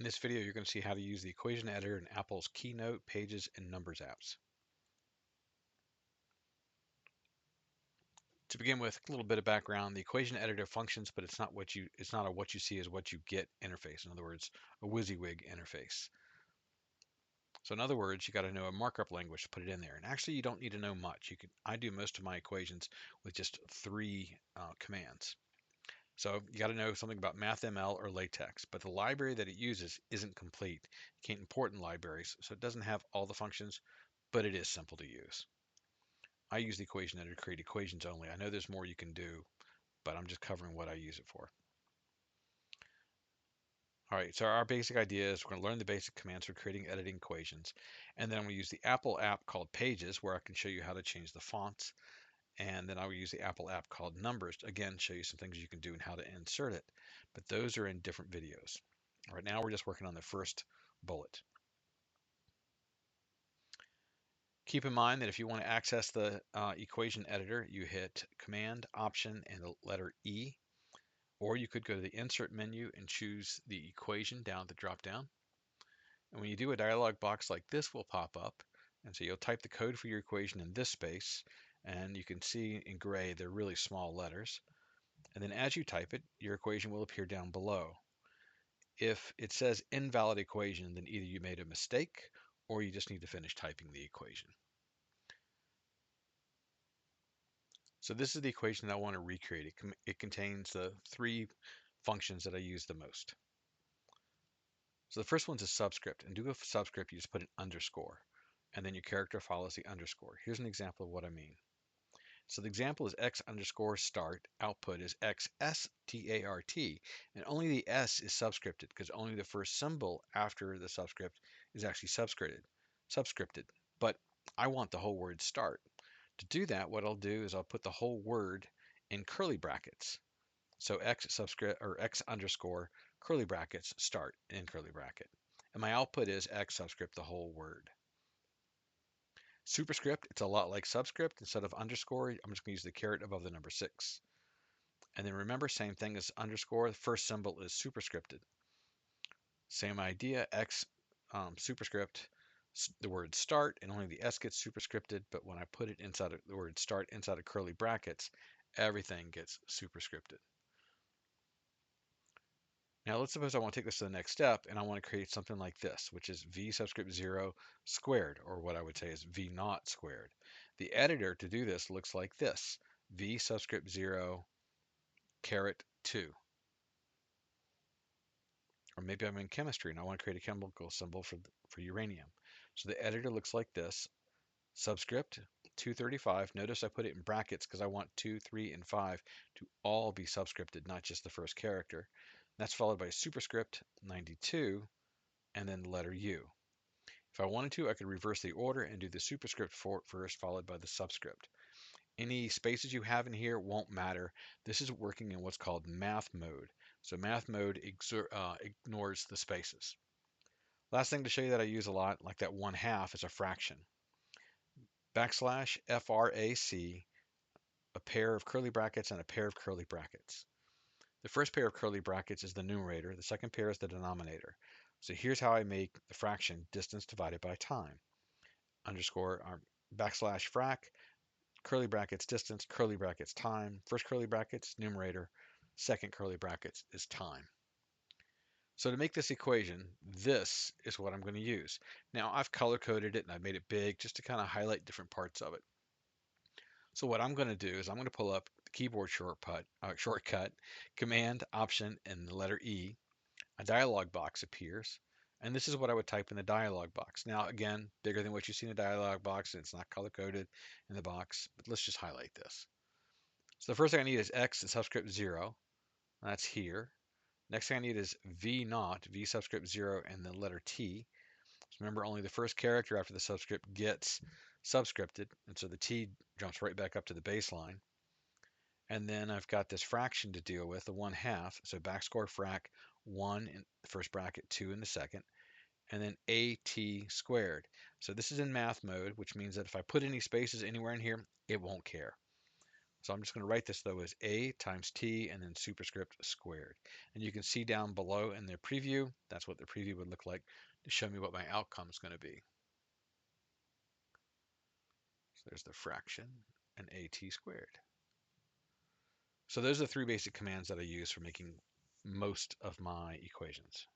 In this video, you're going to see how to use the equation editor in Apple's Keynote, Pages, and Numbers apps. To begin with, a little bit of background. The equation editor functions, but it's not a what you see is what you get interface. In other words, a WYSIWYG interface. So in other words, you got to know a markup language to put it in there. And actually, you don't need to know much. I do most of my equations with just three commands. So you got to know something about MathML or LaTeX, but the library that it uses isn't complete. You can't import in libraries, so it doesn't have all the functions, but it is simple to use. I use the equation editor to create equations only. I know there's more you can do, but I'm just covering what I use it for. All right, so our basic idea is we're going to learn the basic commands for creating editing equations, and then I'm going to use the Apple app called Pages, where I can show you how to change the fonts, and then I will use the Apple app called Numbers to, again, show you some things you can do and how to insert it. But those are in different videos. Right now, we're just working on the first bullet. Keep in mind that if you want to access the equation editor, you hit Command, Option, and the letter E, or you could go to the Insert menu and choose the equation down at the drop down. And when you do, a dialog box like this will pop up, and so you'll type the code for your equation in this space, and you can see in gray they're really small letters. And then as you type it, your equation will appear down below. If it says invalid equation, then either you made a mistake or you just need to finish typing the equation. So this is the equation that I want to recreate. It contains the three functions that I use the most. So the first one's a subscript, and to do a subscript, you just put an underscore, and then your character follows the underscore. Here's an example of what I mean. So the example is x underscore start, output is x start, and only the s is subscripted because only the first symbol after the subscript is actually subscripted. But I want the whole word start. To do that, what I'll do is I'll put the whole word in curly brackets. So x subscript or x underscore curly brackets start in curly bracket. And my output is x subscript the whole word. Superscript, it's a lot like subscript. Instead of underscore, I'm just going to use the caret above the number 6. And then remember, same thing as underscore, the first symbol is superscripted. Same idea, x superscript, the word start, and only the s gets superscripted, but when I put it inside of the word start inside of curly brackets, everything gets superscripted. Now let's suppose I want to take this to the next step and I want to create something like this, which is v subscript 0 squared, or what I would say is v naught squared. The editor to do this looks like this, v subscript 0 caret 2. Or maybe I'm in chemistry and I want to create a chemical symbol for uranium. So the editor looks like this, subscript 235. Notice I put it in brackets because I want 2, 3, and 5 to all be subscripted, not just the first character. That's followed by superscript 92 and then the letter U. If I wanted to, I could reverse the order and do the superscript first, followed by the subscript. Any spaces you have in here won't matter. This is working in what's called math mode. So math mode ignores the spaces. Last thing to show you that I use a lot, like that 1/2, is a fraction. Backslash FRAC, a pair of curly brackets and a pair of curly brackets. The first pair of curly brackets is the numerator, the second pair is the denominator. So here's how I make the fraction distance divided by time. Underscore backslash frac, curly brackets distance, curly brackets time. First curly brackets, numerator. Second curly brackets is time. So to make this equation, this is what I'm going to use. Now I've color coded it and I've made it big just to kind of highlight different parts of it. So what I'm going to do is I'm going to pull up the keyboard shortcut, Command, Option, and the letter E. A dialog box appears, and this is what I would type in the dialog box. Now again, bigger than what you see in the dialog box, and it's not color coded in the box, but let's just highlight this. So the first thing I need is x and subscript 0. That's here. Next thing I need is v naught, v subscript 0, and the letter t. So remember, only the first character after the subscript gets subscripted, and so the t jumps right back up to the baseline. And then I've got this fraction to deal with, the 1/2. So backscore frac 1 in the first bracket, 2 in the second, and then at squared. So this is in math mode, which means that if I put any spaces anywhere in here, it won't care. So I'm just going to write this though as A times T and then superscript squared. And you can see down below in the preview, that's what the preview would look like to show me what my outcome is going to be. So there's the fraction and AT squared. So those are the three basic commands that I use for making most of my equations.